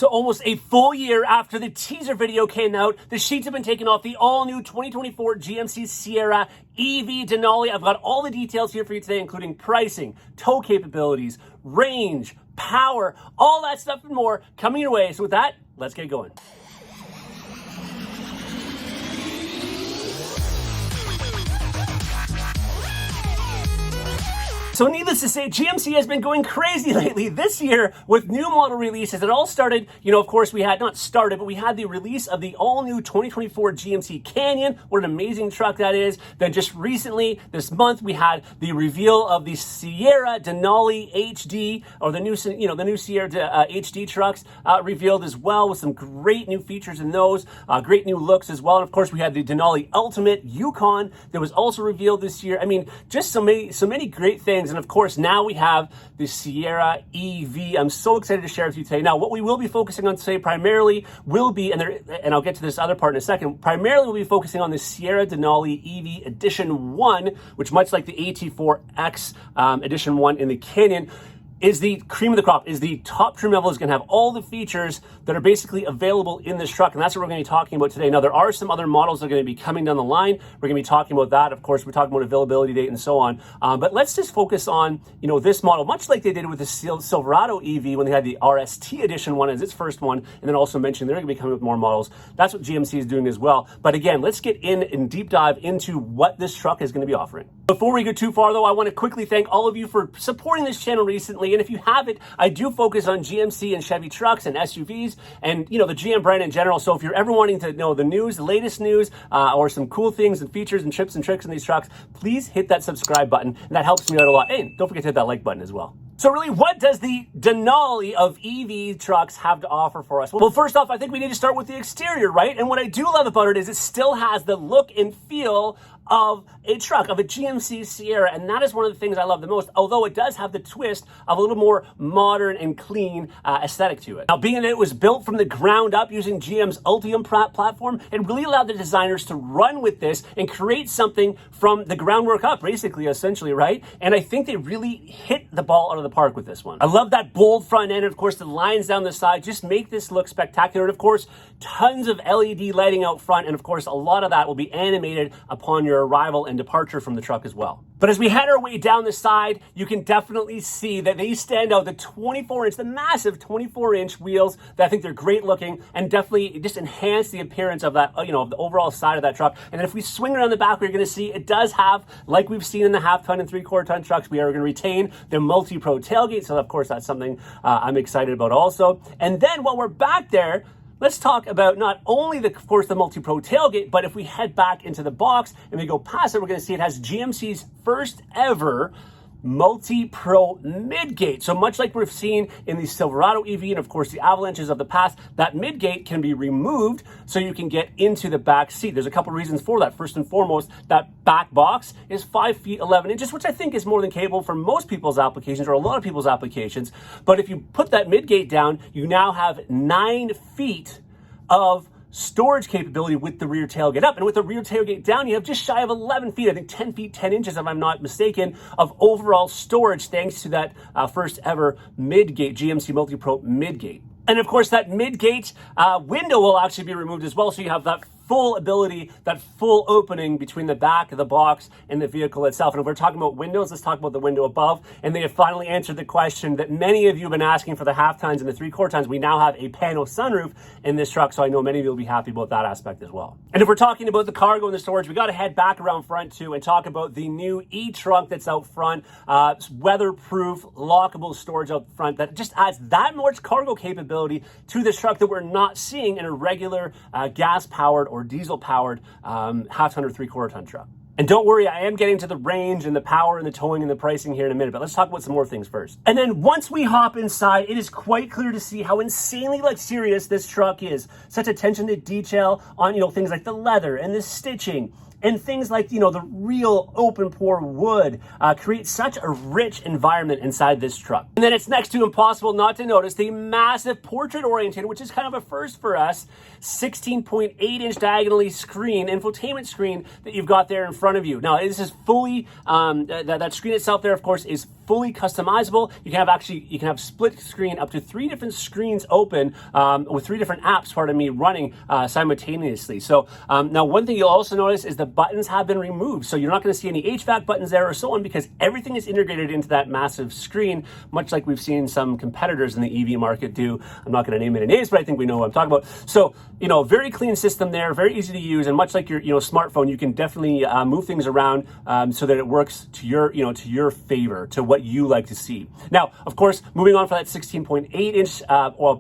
So almost a full year after the teaser video came out, the sheets have been taken off the all-new 2024 GMC Sierra EV Denali. I've got all the details here for you today, including pricing, tow capabilities, range, power, all that stuff and more coming your way. So with that, let's get going. So needless to say, GMC has been going crazy lately this year with new model releases. It all started, of course, we had the release of the all-new 2024 GMC Canyon. What an amazing truck that is. Then just recently, this month, we had the reveal of the Sierra Denali HD, or the new Sierra HD trucks revealed as well, with some great new features in those, great new looks as well. And of course, we had the Denali Ultimate Yukon that was also revealed this year. I mean, just so many great things. And of course, now we have the Sierra EV. I'm so excited to share with you today. Now, what we will be focusing on today primarily will be, and I'll get to this other part in a second, primarily we'll be focusing on the Sierra Denali EV Edition 1, which much like the AT4X Edition 1 in the Canyon, is the cream of the crop, is the top trim level, is going to have all the features that are basically available in this truck, and that's what we're going to be talking about today. Now, there are some other models that are going to be coming down the line. We're going to be talking about that. Of course, we're talking about availability date and so on. But let's just focus on, this model, much like they did with the Silverado EV when they had the RST Edition 1 as its first one, and then also mentioned they're going to be coming with more models. That's what GMC is doing as well. But again, let's get in and deep dive into what this truck is going to be offering. Before we go too far, though, I want to quickly thank all of you for supporting this channel recently. And if you haven't, I do focus on GMC and Chevy trucks and SUVs and, the GM brand in general. So if you're ever wanting to know the news, the latest news, or some cool things and features and tips and tricks in these trucks, please hit that subscribe button. And that helps me out a lot. And don't forget to hit that like button as well. So really, what does the Denali of EV trucks have to offer for us? Well, first off, I think we need to start with the exterior, right? And what I do love about it is it still has the look and feel of a truck, of a GMC Sierra, and that is one of the things I love the most, although it does have the twist of a little more modern and clean aesthetic to it. Now, being that it was built from the ground up using GM's Ultium platform, it really allowed the designers to run with this and create something from the groundwork up, basically, essentially, right? And I think they really hit the ball out of the park with this one. I love that bold front end, and of course, the lines down the side just make this look spectacular. And of course, tons of LED lighting out front, and of course, a lot of that will be animated upon your arrival and departure from the truck as well. But as we head our way down the side, you can definitely see that they stand out. The massive 24-inch wheels, that I think they're great looking and definitely just enhance the appearance of that, of the overall side of that truck. And then if we swing around the back, we're going to see it does have, like we've seen in the half-ton and three-quarter-ton trucks, we are going to retain the multi-pro tailgate. So of course, that's something I'm excited about also. And then while we're back there, let's talk about not only, of course, the multi-pro tailgate, but if we head back into the box and we go past it, we're going to see it has GMC's first ever multi-pro midgate. So much like we've seen in the Silverado EV and of course the Avalanches of the past, that midgate can be removed so you can get into the back seat. There's a couple reasons for that. First and foremost, that back box is 5 feet 11 inches, which I think is more than capable for most people's applications, or a lot of people's applications. But if you put that midgate down, you now have 9 feet of storage capability with the rear tailgate up. And with the rear tailgate down, you have just shy of 11 feet, I think 10 feet, 10 inches, if I'm not mistaken, of overall storage, thanks to that first ever midgate, GMC Multi-Pro midgate. And of course, that midgate window will actually be removed as well. So you have that full ability, that full opening between the back of the box and the vehicle itself. And if we're talking about windows, let's talk about the window above. And they have finally answered the question that many of you have been asking for the half tons and the three-quarter tons. We now have a panel sunroof in this truck, so I know many of you will be happy about that aspect as well. And if we're talking about the cargo and the storage, we got to head back around front too and talk about the new e-trunk that's out front, weatherproof, lockable storage out front that just adds that much cargo capability to this truck that we're not seeing in a regular gas-powered or diesel-powered half-ton or three-quarter-ton truck. And don't worry, I am getting to the range and the power and the towing and the pricing here in a minute, but let's talk about some more things first. And then once we hop inside, it is quite clear to see how insanely luxurious this truck is. Such attention to detail on, things like the leather and the stitching and things like, the real open pore wood create such a rich environment inside this truck. And then it's next to impossible not to notice the massive portrait oriented, which is kind of a first for us, 16.8-inch diagonally screen, infotainment screen that you've got there in front of you. Now, this is fully, that screen itself there, of course, is fully customizable. You can have split screen up to 3 different screens open with 3 different apps, running simultaneously. So now one thing you'll also notice is the buttons have been removed. So you're not going to see any HVAC buttons there or so on, because everything is integrated into that massive screen, much like we've seen some competitors in the EV market do. I'm not going to name any names, but I think we know what I'm talking about. So, very clean system there, very easy to use, and much like your smartphone, you can definitely move things around so that it works to your favor, to what you like to see. Now, of course, moving on from that 16.8-inch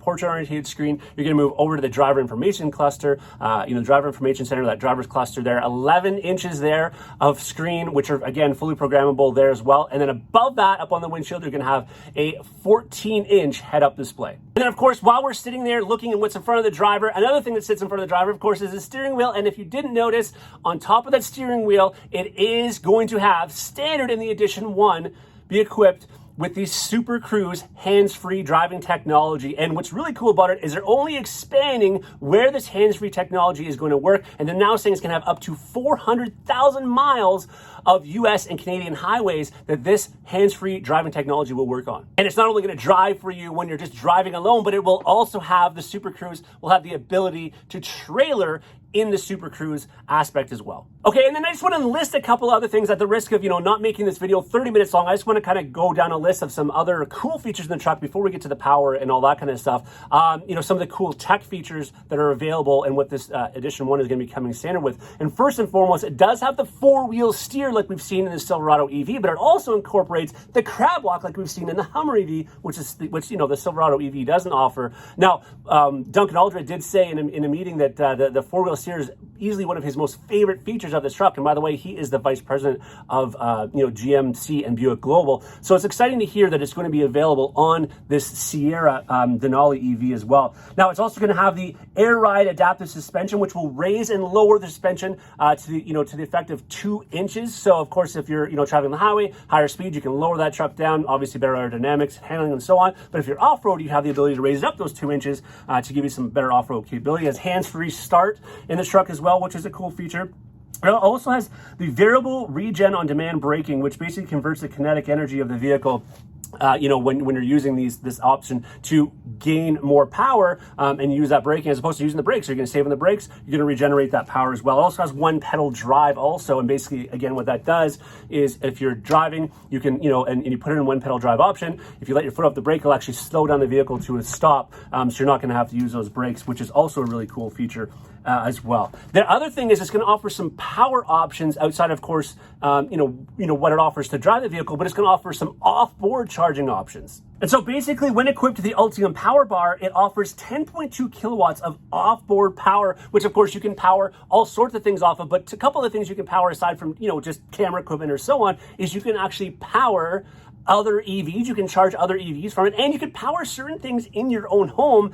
portrait-oriented screen, you're going to move over to the driver information cluster, the driver information center, that driver's cluster there, 11 inches there of screen, which are, again, fully programmable there as well. And then above that, up on the windshield, you're going to have a 14-inch head-up display. And then, of course, while we're sitting there looking at what's in front of the driver, another thing that sits in front of the driver, of course, is the steering wheel. And if you didn't notice, on top of that steering wheel, it is going to have, standard in the Edition 1, be equipped with the Super Cruise hands-free driving technology. And what's really cool about it is they're only expanding where this hands-free technology is going to work. And they're now saying it's going to have up to 400,000 miles of US and Canadian highways that this hands-free driving technology will work on. And it's not only going to drive for you when you're just driving alone, but it will also have, the Super Cruise will have the ability to trailer in the Super Cruise aspect as well. Okay, and then I just want to list a couple other things at the risk of, not making this video 30 minutes long. I just want to kind of go down a list of some other cool features in the truck before we get to the power and all that kind of stuff. Some of the cool tech features that are available and what this Edition 1 is going to be coming standard with. And first and foremost, it does have the 4-wheel steer like we've seen in the Silverado EV, but it also incorporates the crab walk like we've seen in the Hummer EV, which the Silverado EV doesn't offer. Now, Duncan Aldred did say in a meeting that the 4-wheel steer is easily one of his most favorite features of this truck. And by the way, he is the vice president of GMC and Buick Global. So it's exciting to hear that it's going to be available on this Sierra Denali EV as well. Now, it's also going to have the Air Ride adaptive suspension, which will raise and lower the suspension to the effect of 2 inches. So of course, if you're traveling on the highway, higher speed, you can lower that truck down. Obviously, better aerodynamics, handling, and so on. But if you're off-road, you have the ability to raise it up those 2 inches to give you some better off-road capability. It has hands-free start in this truck as well, which is a cool feature. It also has the variable regen on demand braking, which basically converts the kinetic energy of the vehicle when you're using this option to gain more power and use that braking as opposed to using the brakes. So you're going to save on the brakes, you're going to regenerate that power as well. It also has 1-pedal drive also, and basically, again, what that does is if you're driving, you can, and you put it in 1-pedal drive option, if you let your foot off the brake, it'll actually slow down the vehicle to a stop, so you're not going to have to use those brakes, which is also a really cool feature as well. The other thing is it's going to offer some power options outside, of course, what it offers to drive the vehicle, but it's going to offer some off-board charging options. And so basically, when equipped with the Ultium Power Bar, it offers 10.2 kilowatts of off-board power, which of course you can power all sorts of things off of. But a couple of things you can power aside from, just camera equipment or so on, is you can actually power other EVs. You can charge other EVs from it, and you can power certain things in your own home.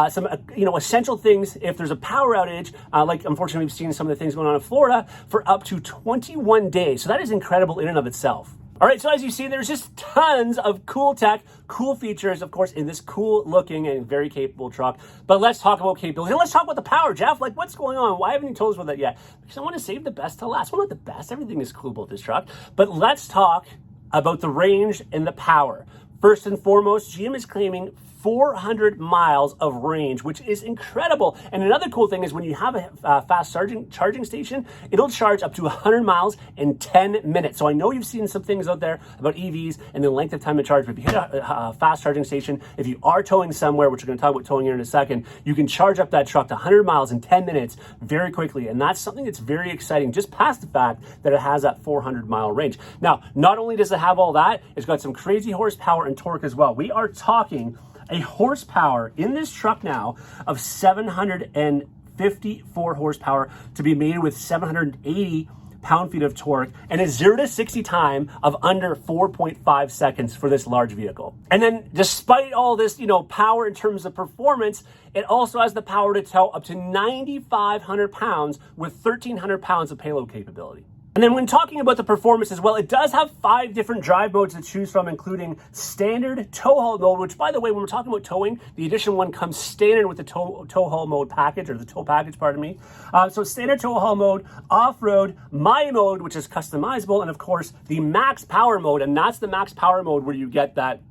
Some essential things if there's a power outage, like unfortunately we've seen some of the things going on in Florida, for up to 21 days. So that is incredible in and of itself. All right, so as you see, there's just tons of cool tech, cool features, of course, in this cool looking and very capable truck. But let's talk about capability. And let's talk about the power, Jeff. Like, what's going on? Why haven't you told us about that yet? Because I want to save the best to last. Well, not the best. Everything is cool about this truck. But let's talk about the range and the power. First and foremost, GM is claiming 400 miles of range, which is incredible. And another cool thing is when you have a fast charging station, it'll charge up to 100 miles in 10 minutes. So I know you've seen some things out there about EVs and the length of time to charge, but if you hit a fast charging station, if you are towing somewhere, which we're going to talk about towing here in a second, you can charge up that truck to 100 miles in 10 minutes very quickly. And that's something that's very exciting, just past the fact that it has that 400-mile range. Now, not only does it have all that, it's got some crazy horsepower and torque as well. We are talking a horsepower in this truck now of 754 horsepower to be made with 780 pound-feet of torque and a 0 to 60 time of under 4.5 seconds for this large vehicle. And then despite all this, power in terms of performance, it also has the power to tow up to 9,500 pounds with 1,300 pounds of payload capability. And then when talking about the performance as well, it does have 5 different drive modes to choose from, including standard tow haul mode, which, by the way, when we're talking about towing, the Edition 1 comes standard with the tow haul mode package, or the tow package, pardon me. So standard tow haul mode, off-road, my mode, which is customizable, and of course, the max power mode, and that's the max power mode where you get that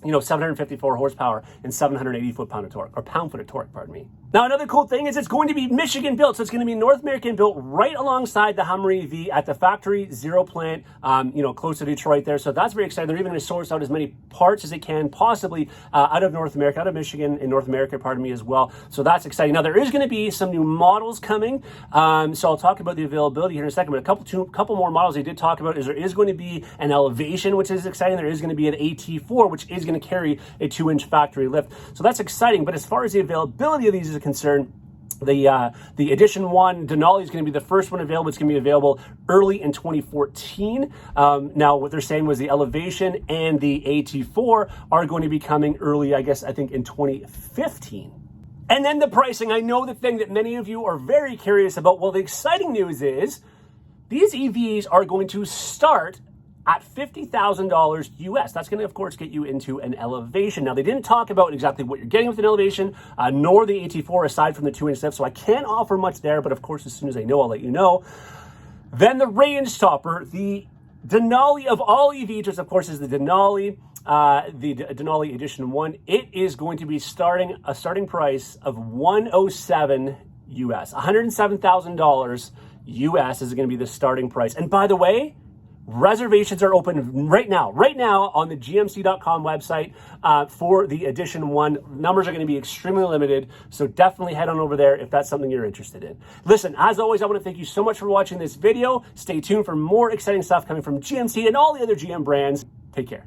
754 horsepower and 780 foot-pound of torque, or pound-foot of torque, pardon me. Now, another cool thing is it's going to be Michigan built, so it's going to be North American built right alongside the Hummer EV at the Factory Zero plant, close to Detroit there. So that's very exciting. They're even going to source out as many parts as they can possibly out of North America, out of Michigan in North America, pardon me, as well. So that's exciting. Now, there is going to be some new models coming. So I'll talk about the availability here in a second, but a couple more models they did talk about is there is going to be an Elevation, which is exciting. There is going to be an AT4, which is going to carry a 2-inch factory lift. So that's exciting. But as far as the availability of these is concerned, the Edition 1 Denali is going to be the first one available. It's going to be available early in 2014. Now, what they're saying was the Elevation and the AT4 are going to be coming early, I think in 2015. And then the pricing. I know the thing that many of you are very curious about. Well, the exciting news is these EVs are going to start at $50,000 US. That's going to, of course, get you into an Elevation. Now, they didn't talk about exactly what you're getting with an Elevation, nor the AT4, aside from the 2-inch lift, so I can't offer much there, but of course, as soon as I know, I'll let you know. Then the range topper, the Denali of all EVs, which of course is the Denali, the Denali Edition 1. It is going to be starting price of $107 US. $107,000 US is going to be the starting price. And by the way, reservations are open right now on the gmc.com website for the Edition 1. Numbers are going to be extremely limited, so definitely head on over there if that's something you're interested in. Listen, as always, I want to thank you so much for watching this video. Stay tuned for more exciting stuff coming from GMC and all the other GM brands. Take care.